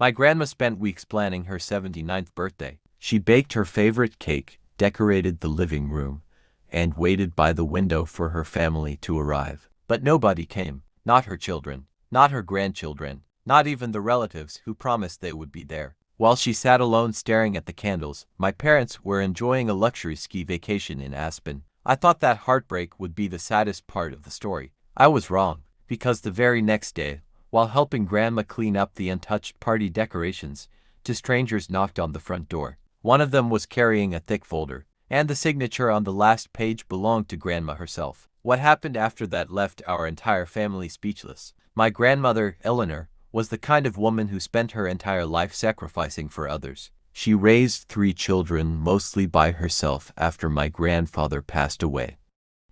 My grandma spent weeks planning her 79th birthday. She baked her favorite cake, decorated the living room, and waited by the window for her family to arrive. But nobody came. Not her children, not her grandchildren, not even the relatives who promised they would be there. While she sat alone staring at the candles, my parents were enjoying a luxury ski vacation in Aspen. I thought that heartbreak would be the saddest part of the story. I was wrong, because the very next day, while helping Grandma clean up the untouched party decorations, two strangers knocked on the front door. One of them was carrying a thick folder, and the signature on the last page belonged to Grandma herself. What happened after that left our entire family speechless. My grandmother, Eleanor, was the kind of woman who spent her entire life sacrificing for others. She raised 3 children mostly by herself after my grandfather passed away.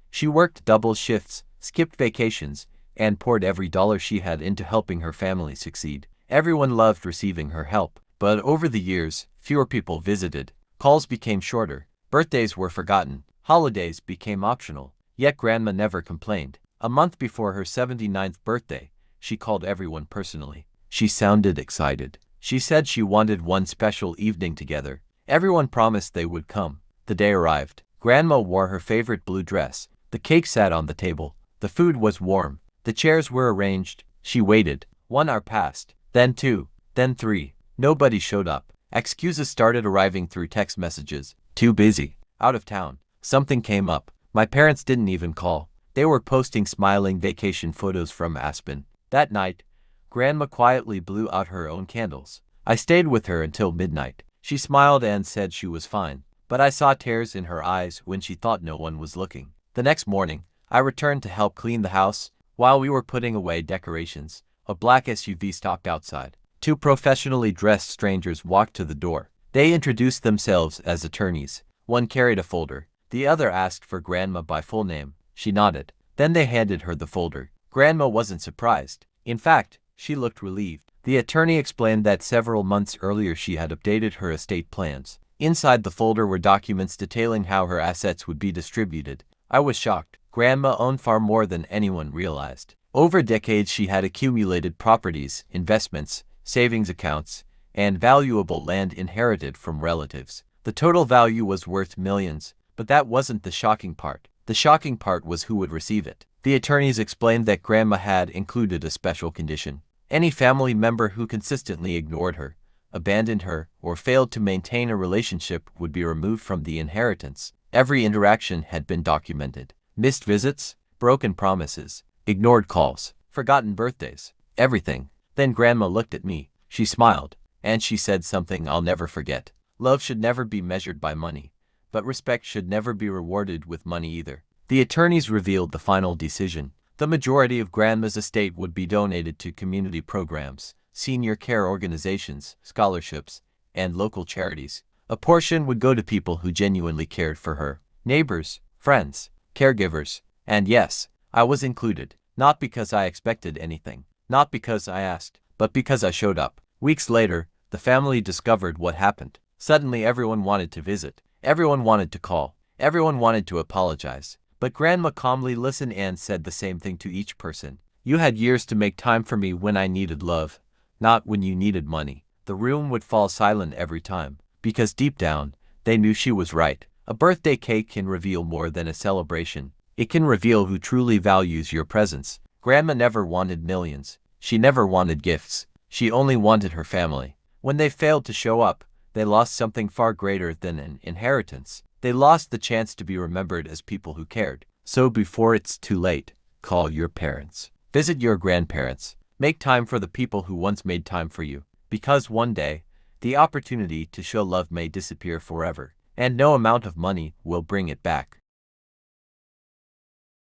She worked double shifts, skipped vacations, and poured every dollar she had into helping her family succeed. Everyone loved receiving her help, but over the years, fewer people visited, calls became shorter, birthdays were forgotten, holidays became optional, yet Grandma never complained. A month before her 79th birthday, she called everyone personally. She sounded excited. She said she wanted one special evening together. Everyone promised they would come. The day arrived. Grandma wore her favorite blue dress. The cake sat on the table. The food was warm. The chairs were arranged. She waited. 1 hour passed. Then 2. Then 3. Nobody showed up. Excuses started arriving through text messages. Too busy. Out of town. Something came up. My parents didn't even call. They were posting smiling vacation photos from Aspen. That night, Grandma quietly blew out her own candles. I stayed with her until midnight. She smiled and said she was fine, but I saw tears in her eyes when she thought no one was looking. The next morning, I returned to help clean the house. While we were putting away decorations, a black SUV stopped outside. 2 professionally dressed strangers walked to the door. They introduced themselves as attorneys. One carried a folder. The other asked for Grandma by full name. She nodded. Then they handed her the folder. Grandma wasn't surprised. In fact, she looked relieved. The attorney explained that several months earlier she had updated her estate plans. Inside the folder were documents detailing how her assets would be distributed. I was shocked. Grandma owned far more than anyone realized. Over decades she had accumulated properties, investments, savings accounts, and valuable land inherited from relatives. The total value was worth millions, but that wasn't the shocking part. The shocking part was who would receive it. The attorneys explained that Grandma had included a special condition. Any family member who consistently ignored her, abandoned her, or failed to maintain a relationship would be removed from the inheritance. Every interaction had been documented. Missed visits, broken promises, ignored calls, forgotten birthdays, everything. Then Grandma looked at me. She smiled, and she said something I'll never forget. Love should never be measured by money, but respect should never be rewarded with money either. The attorneys revealed the final decision. The majority of Grandma's estate would be donated to community programs, senior care organizations, scholarships, and local charities. A portion would go to people who genuinely cared for her. Neighbors, friends, caregivers, and yes, I was included. Not because I expected anything, not because I asked, but because I showed up. Weeks later, the family discovered what happened. Suddenly everyone wanted to visit. Everyone wanted to call. Everyone wanted to apologize. But Grandma calmly listened and said the same thing to each person. You had years to make time for me when I needed love, not when you needed money. The room would fall silent every time, because deep down, they knew she was right. A birthday cake can reveal more than a celebration. It can reveal who truly values your presence. Grandma never wanted millions. She never wanted gifts. She only wanted her family. When they failed to show up, they lost something far greater than an inheritance. They lost the chance to be remembered as people who cared. So before it's too late, call your parents. Visit your grandparents. Make time for the people who once made time for you. Because one day, the opportunity to show love may disappear forever, and no amount of money will bring it back.